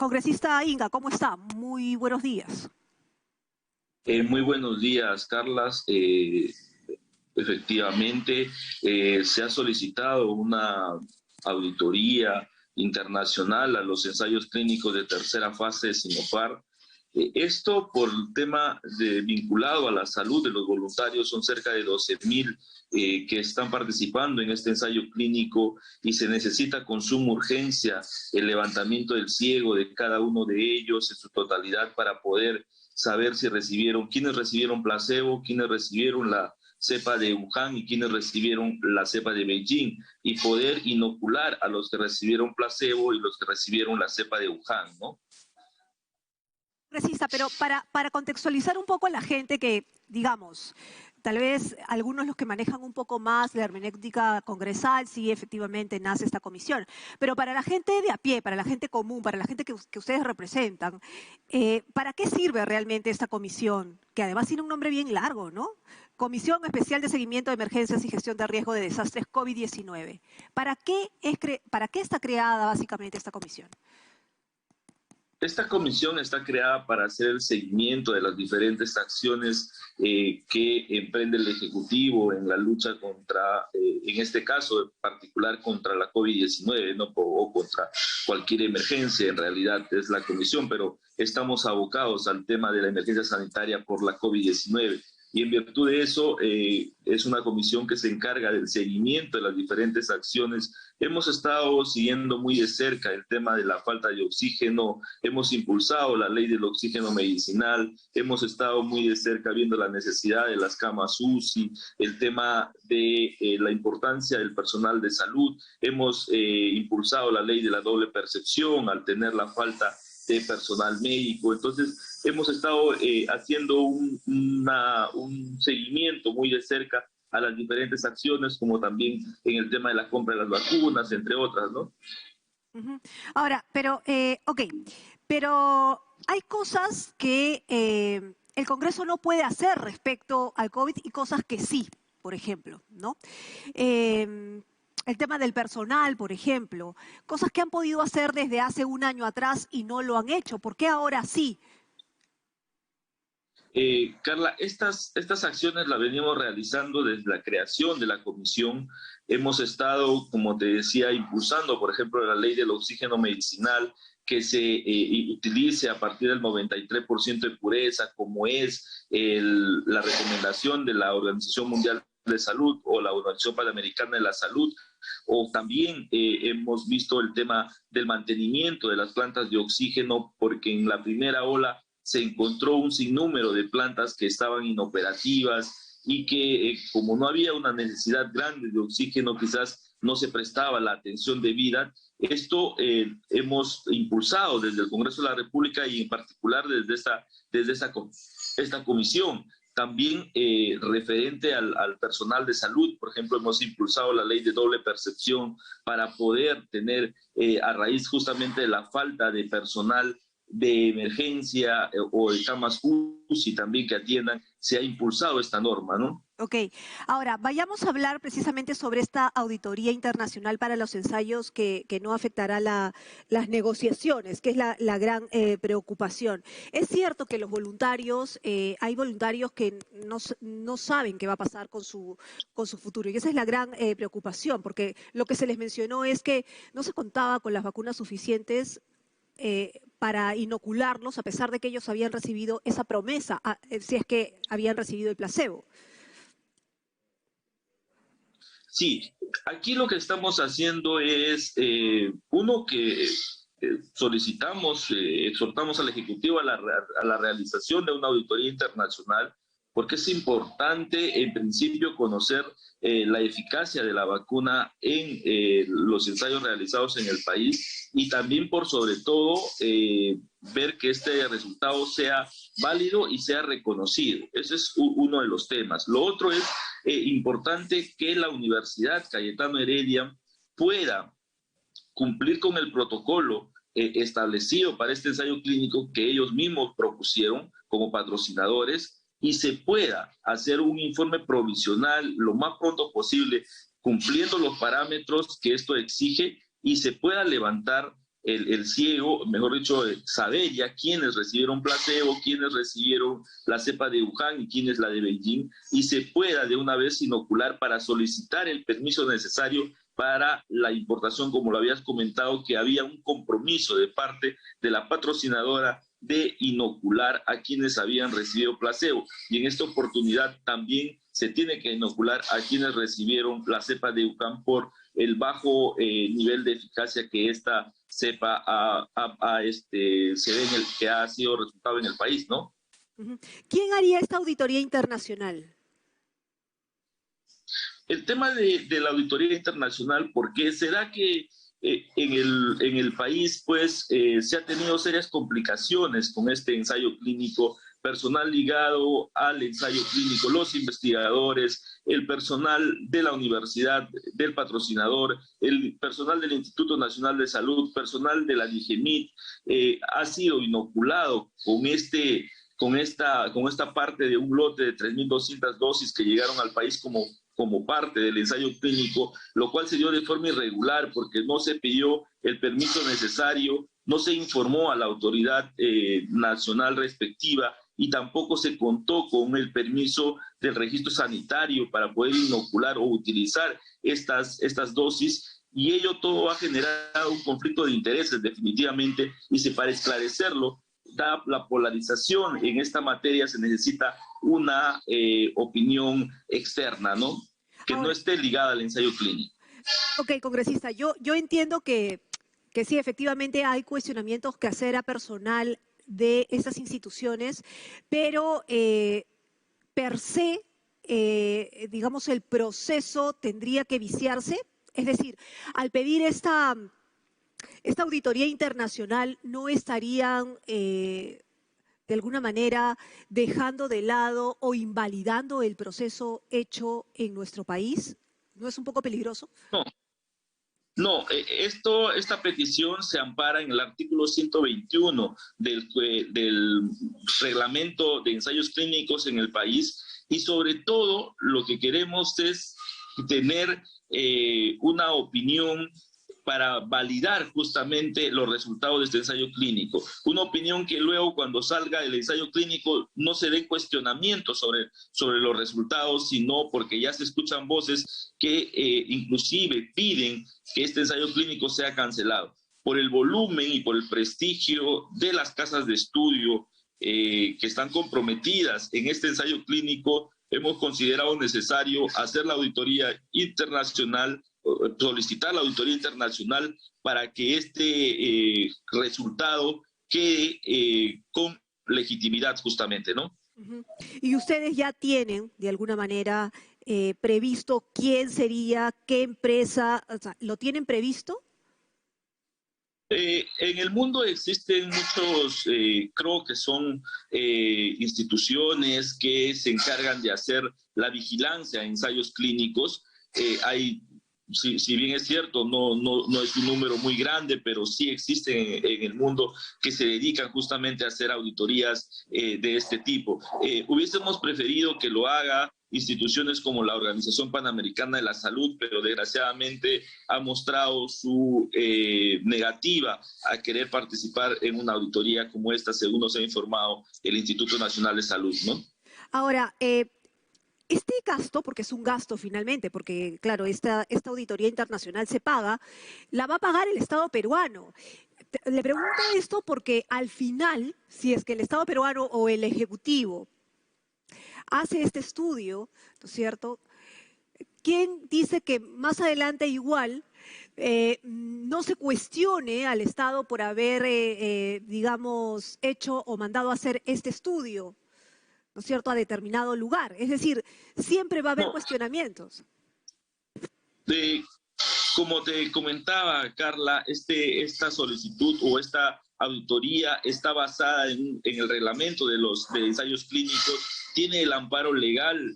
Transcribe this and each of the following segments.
Congresista Inga, ¿cómo está? Muy buenos días. Muy buenos días, Carlas. Efectivamente, se ha solicitado una auditoría internacional a los ensayos clínicos de tercera fase de Sinopharm. Esto por el tema vinculado a la salud de los voluntarios. Son cerca de 12.000 que están participando en este ensayo clínico y se necesita con suma urgencia el levantamiento del ciego de cada uno de ellos en su totalidad para poder saber si quiénes recibieron placebo, quiénes recibieron la cepa de Wuhan y quienes recibieron la cepa de Beijing, y poder inocular a los que recibieron placebo y los que recibieron la cepa de Wuhan, ¿no? Congresista, pero para contextualizar un poco a la gente que, digamos, tal vez algunos los que manejan un poco más la hermenéutica congresal, sí, efectivamente nace esta comisión. Pero para la gente de a pie, para la gente común, para la gente que ustedes representan, ¿para qué sirve realmente esta comisión? Que además tiene un nombre bien largo, ¿no? Comisión Especial de Seguimiento de Emergencias y Gestión de Riesgo de Desastres COVID-19. ¿Para qué está creada básicamente esta comisión? Esta comisión está creada para hacer el seguimiento de las diferentes acciones que emprende el Ejecutivo en la lucha contra, en este caso en particular, contra la COVID-19, ¿no? O contra cualquier emergencia. En realidad es la comisión, pero estamos abocados al tema de la emergencia sanitaria por la COVID-19. Y en virtud de eso, es una comisión que se encarga del seguimiento de las diferentes acciones. Hemos estado siguiendo muy de cerca el tema de la falta de oxígeno, hemos impulsado la ley del oxígeno medicinal, hemos estado muy de cerca viendo la necesidad de las camas UCI, el tema de la importancia del personal de salud, hemos impulsado la ley de la doble percepción al tener la falta de personal médico. Entonces, hemos estado haciendo un seguimiento muy de cerca a las diferentes acciones, como también en el tema de la compra de las vacunas, entre otras, ¿no? Ahora, pero, pero hay cosas que el Congreso no puede hacer respecto al COVID y cosas que sí, por ejemplo, ¿no? El tema del personal, por ejemplo, cosas que han podido hacer desde hace un año atrás y no lo han hecho. ¿Por qué ahora sí? Carla, estas acciones las venimos realizando desde la creación de la comisión. Hemos estado, como te decía, impulsando, por ejemplo, la ley del oxígeno medicinal, que se utilice a partir del 93% de pureza, como es la recomendación de la Organización Mundial de Salud o la Organización Panamericana de la Salud. O también hemos visto el tema del mantenimiento de las plantas de oxígeno, porque en la primera ola se encontró un sinnúmero de plantas que estaban inoperativas y que como no había una necesidad grande de oxígeno, quizás no se prestaba la atención debida. Esto hemos impulsado desde el Congreso de la República y en particular desde esta comisión. También referente al personal de salud, por ejemplo, hemos impulsado la ley de doble percepción para poder tener, a raíz justamente de la falta de personal de emergencia o de camas UCI también que atiendan, se ha impulsado esta norma, ¿no? Ok, ahora vayamos a hablar precisamente sobre esta auditoría internacional para los ensayos que no afectará las negociaciones, que es la gran preocupación. Es cierto que los voluntarios, hay voluntarios que no saben qué va a pasar con su futuro, y esa es la gran preocupación, porque lo que se les mencionó es que no se contaba con las vacunas suficientes para inocularlos, a pesar de que ellos habían recibido esa promesa, si es que habían recibido el placebo. Sí, aquí lo que estamos haciendo es, que solicitamos, exhortamos al Ejecutivo a la realización de una auditoría internacional, porque es importante, en principio, conocer la eficacia de la vacuna en los ensayos realizados en el país y también, por sobre todo, ver que este resultado sea válido y sea reconocido. Ese es uno de los temas. Lo otro es importante que la Universidad Cayetano Heredia pueda cumplir con el protocolo establecido para este ensayo clínico que ellos mismos propusieron como patrocinadores, y se pueda hacer un informe provisional lo más pronto posible, cumpliendo los parámetros que esto exige, y se pueda levantar el ciego, mejor dicho, saber ya quiénes recibieron placebo, quiénes recibieron la cepa de Wuhan y quiénes la de Beijing, y se pueda de una vez inocular para solicitar el permiso necesario para la importación, como lo habías comentado, que había un compromiso de parte de la patrocinadora de inocular a quienes habían recibido placebo. Y en esta oportunidad también se tiene que inocular a quienes recibieron la cepa de Wuhan por el bajo nivel de eficacia que esta cepa se ve que ha sido resultado en el país, ¿no? ¿Quién haría esta auditoría internacional? El tema de la auditoría internacional, porque será que en el país pues se ha tenido serias complicaciones con este ensayo clínico, personal ligado al ensayo clínico, los investigadores, el personal de la universidad, del patrocinador, el personal del Instituto Nacional de Salud, personal de la DIGEMIT, ha sido inoculado con esta parte de un lote de 3.200 dosis que llegaron al país como parte del ensayo clínico, lo cual se dio de forma irregular porque no se pidió el permiso necesario, no se informó a la autoridad nacional respectiva y tampoco se contó con el permiso del registro sanitario para poder inocular o utilizar estas dosis, y ello todo ha generado un conflicto de intereses definitivamente, y para esclarecerlo, dada la polarización en esta materia, se necesita una opinión externa, ¿no? Que no esté ligada al ensayo clínico. Ok, congresista, yo entiendo que sí, efectivamente hay cuestionamientos que hacer a personal de estas instituciones, pero per se, digamos, el proceso tendría que viciarse. Es decir, al pedir esta auditoría internacional, ¿no estarían de alguna manera dejando de lado o invalidando el proceso hecho en nuestro país? ¿No es un poco peligroso? No, esta petición se ampara en el artículo 121 del reglamento de ensayos clínicos en el país, y sobre todo lo que queremos es tener una opinión para validar justamente los resultados de este ensayo clínico. Una opinión que luego, cuando salga el ensayo clínico, no se den cuestionamientos sobre los resultados, sino porque ya se escuchan voces que inclusive piden que este ensayo clínico sea cancelado. Por el volumen y por el prestigio de las casas de estudio que están comprometidas en este ensayo clínico, hemos considerado necesario hacer la auditoría internacional, solicitar la auditoría internacional para que este resultado quede con legitimidad justamente, ¿no? Y ustedes ya tienen, de alguna manera, previsto quién sería, qué empresa, o sea, ¿lo tienen previsto? En el mundo existen muchos, creo que son instituciones que se encargan de hacer la vigilancia en ensayos clínicos. Si bien es cierto, no es un número muy grande, pero sí existen en el mundo que se dedican justamente a hacer auditorías de este tipo. Hubiésemos preferido que lo haga instituciones como la Organización Panamericana de la Salud, pero desgraciadamente ha mostrado su negativa a querer participar en una auditoría como esta, según nos ha informado el Instituto Nacional de Salud, ¿no? Ahora, este gasto, porque es un gasto finalmente, porque claro, esta auditoría internacional se paga, la va a pagar el Estado peruano. Le pregunto esto porque al final, si es que el Estado peruano o el Ejecutivo hace este estudio, ¿no es cierto? ¿Quién dice que más adelante igual no se cuestione al Estado por haber, digamos, hecho o mandado a hacer este estudio, ¿no es cierto?, a determinado lugar? Es decir, siempre va a haber cuestionamientos. Como te comentaba, Carla, esta solicitud o esta auditoría está basada en el reglamento de ensayos clínicos, tiene el amparo legal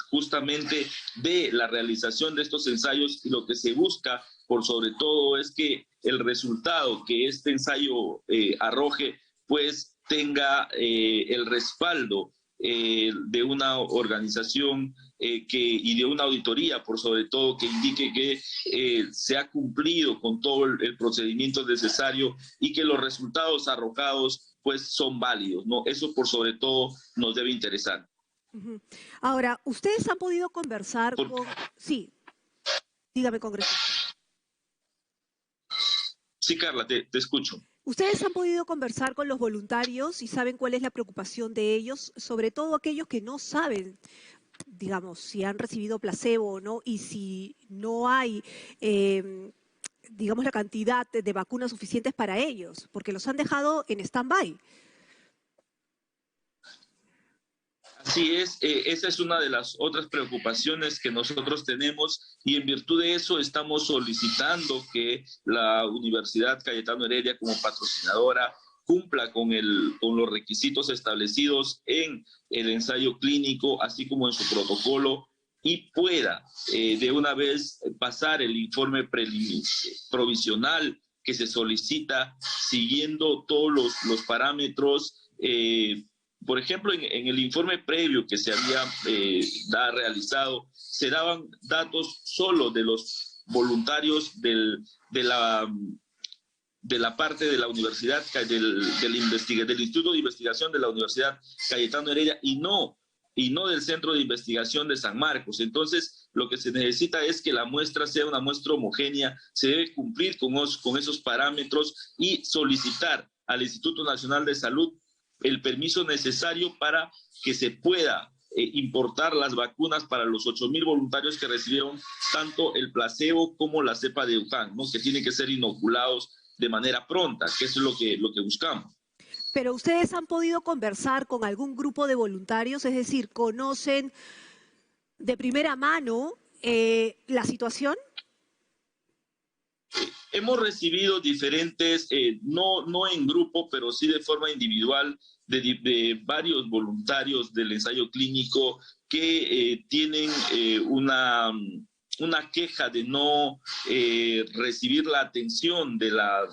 justamente de la realización de estos ensayos, y lo que se busca por sobre todo es que el resultado que este ensayo arroje pues tenga el respaldo de una organización y de una auditoría, por sobre todo, que indique que se ha cumplido con todo el procedimiento necesario y que los resultados arrojados pues son válidos, ¿no? Eso por sobre todo nos debe interesar. Ahora, ¿ustedes han podido conversar con...? Sí, dígame, congresista. Sí, Carla, te escucho. ¿Ustedes han podido conversar con los voluntarios y saben cuál es la preocupación de ellos, sobre todo aquellos que no saben, digamos, si han recibido placebo o no, y si no hay, digamos, la cantidad de vacunas suficientes para ellos, porque los han dejado en stand-by? Así es, esa es una de las otras preocupaciones que nosotros tenemos y en virtud de eso estamos solicitando que la Universidad Cayetano Heredia como patrocinadora cumpla con los requisitos establecidos en el ensayo clínico, así como en su protocolo, y pueda de una vez pasar el informe provisional que se solicita siguiendo todos los parámetros. Por ejemplo, en el informe previo que se había realizado, se daban datos solo de los voluntarios de la parte de la universidad, del Instituto de Investigación de la Universidad Cayetano Heredia y no del Centro de Investigación de San Marcos. Entonces, lo que se necesita es que la muestra sea una muestra homogénea, se debe cumplir con esos parámetros y solicitar al Instituto Nacional de Salud el permiso necesario para que se pueda importar las vacunas para los 8,000 voluntarios que recibieron tanto el placebo como la cepa de Wuhan, ¿no? Que tienen que ser inoculados de manera pronta, que eso es lo que buscamos. Pero ustedes han podido conversar con algún grupo de voluntarios, es decir, ¿conocen de primera mano la situación? Hemos recibido diferentes, no en grupo, pero sí de forma individual, de varios voluntarios del ensayo clínico que tienen una queja de no recibir la atención de la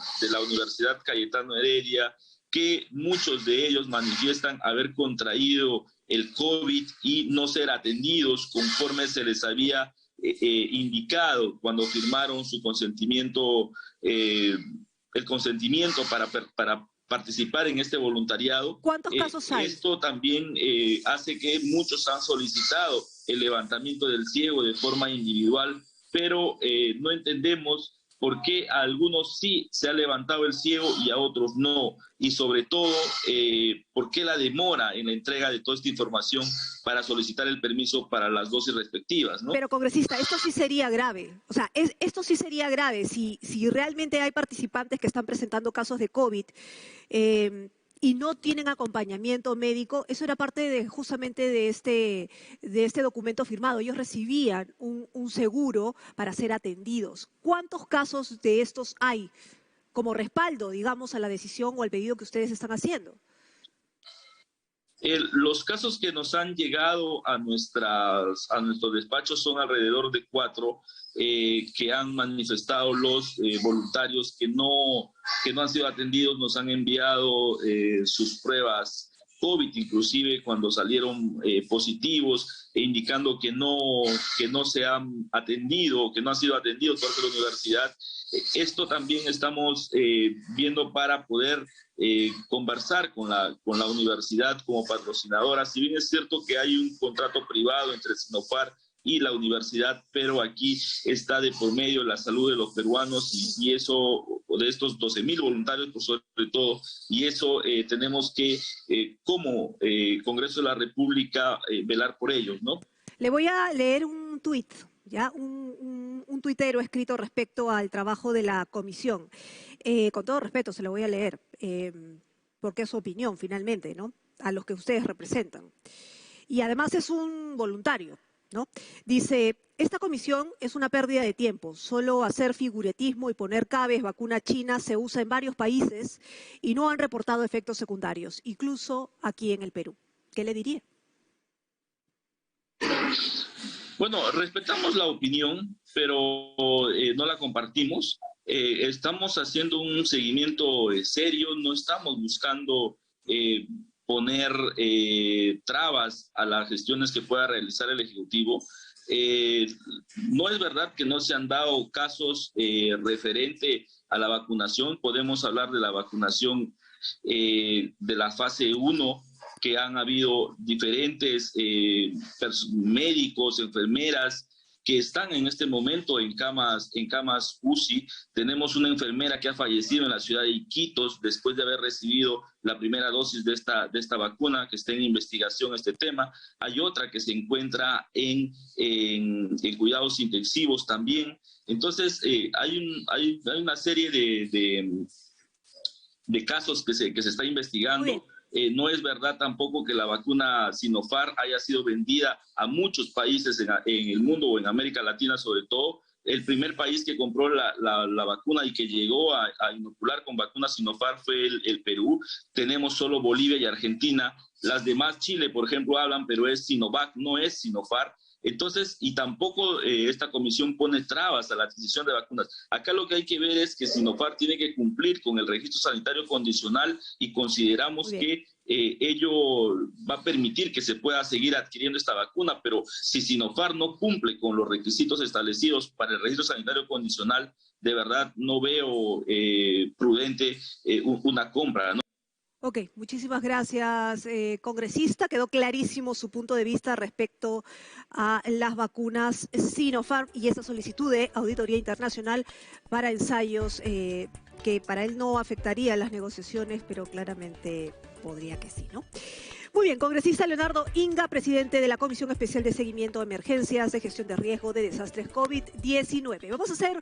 Universidad Cayetano Heredia, que muchos de ellos manifiestan haber contraído el COVID y no ser atendidos conforme se les había indicado cuando firmaron su consentimiento, el consentimiento para participar en este voluntariado. ¿Cuántos casos hay? Esto también hace que muchos han solicitado el levantamiento del ciego de forma individual, pero no entendemos por qué a algunos sí se ha levantado el ciego y a otros no. Y sobre todo, por qué la demora en la entrega de toda esta información para solicitar el permiso para las dosis respectivas, ¿no? Pero, congresista, esto sí sería grave. O sea, esto sí sería grave si realmente hay participantes que están presentando casos de COVID y no tienen acompañamiento médico. Eso era parte justamente de este documento firmado. Ellos recibían un seguro para ser atendidos. ¿Cuántos casos de estos hay como respaldo, digamos, a la decisión o al pedido que ustedes están haciendo? Los casos que nos han llegado a nuestros despachos son alrededor de 4 que han manifestado los voluntarios que no han sido atendidos, nos han enviado sus pruebas COVID, inclusive cuando salieron positivos, indicando que no se han atendido, que no han sido atendidos por la universidad. Esto también estamos viendo para poder conversar con la universidad como patrocinadora. Si bien es cierto que hay un contrato privado entre Sinopharm y la universidad, pero aquí está de por medio la salud de los peruanos y eso, de estos 12,000 voluntarios por sobre todo, y eso tenemos que, como Congreso de la República, velar por ellos, ¿no? Le voy a leer un tuit, ¿ya? Un tuitero escrito respecto al trabajo de la comisión. Con todo respeto se lo voy a leer, porque es su opinión finalmente, ¿no? A los que ustedes representan. Y además es un voluntario, ¿no? Dice, esta comisión es una pérdida de tiempo. Solo hacer figuretismo y poner cabes, vacuna china, se usa en varios países y no han reportado efectos secundarios, incluso aquí en el Perú. ¿Qué le diría? Bueno, respetamos la opinión, pero no la compartimos. Estamos haciendo un seguimiento serio, no estamos buscando poner trabas a las gestiones que pueda realizar el Ejecutivo. No es verdad que no se han dado casos referente a la vacunación. Podemos hablar de la vacunación de la fase 1, que han habido diferentes médicos, enfermeras, que están en este momento en camas UCI. Tenemos una enfermera que ha fallecido en la ciudad de Iquitos después de haber recibido la primera dosis de esta vacuna, que está en investigación este tema. Hay otra que se encuentra en cuidados intensivos también. Entonces, hay una serie de casos que se está investigando. No es verdad tampoco que la vacuna Sinopharm haya sido vendida a muchos países en el mundo o en América Latina sobre todo. El primer país que compró la vacuna y que llegó a inocular con vacuna Sinopharm fue el Perú. Tenemos solo Bolivia y Argentina. Las demás, Chile, por ejemplo, hablan, pero es Sinovac, no es Sinopharm. Entonces, y tampoco esta comisión pone trabas a la adquisición de vacunas. Acá lo que hay que ver es que Sinopharm tiene que cumplir con el registro sanitario condicional y consideramos que ello va a permitir que se pueda seguir adquiriendo esta vacuna, pero si Sinopharm no cumple con los requisitos establecidos para el registro sanitario condicional, de verdad no veo prudente una compra, ¿no? Ok, muchísimas gracias, congresista. Quedó clarísimo su punto de vista respecto a las vacunas Sinopharm y esa solicitud de auditoría internacional para ensayos que para él no afectaría las negociaciones, pero claramente podría que sí, ¿no? Muy bien, congresista Leonardo Inga, presidente de la Comisión Especial de Seguimiento de Emergencias, de Gestión de Riesgo de Desastres COVID-19. Vamos a hacer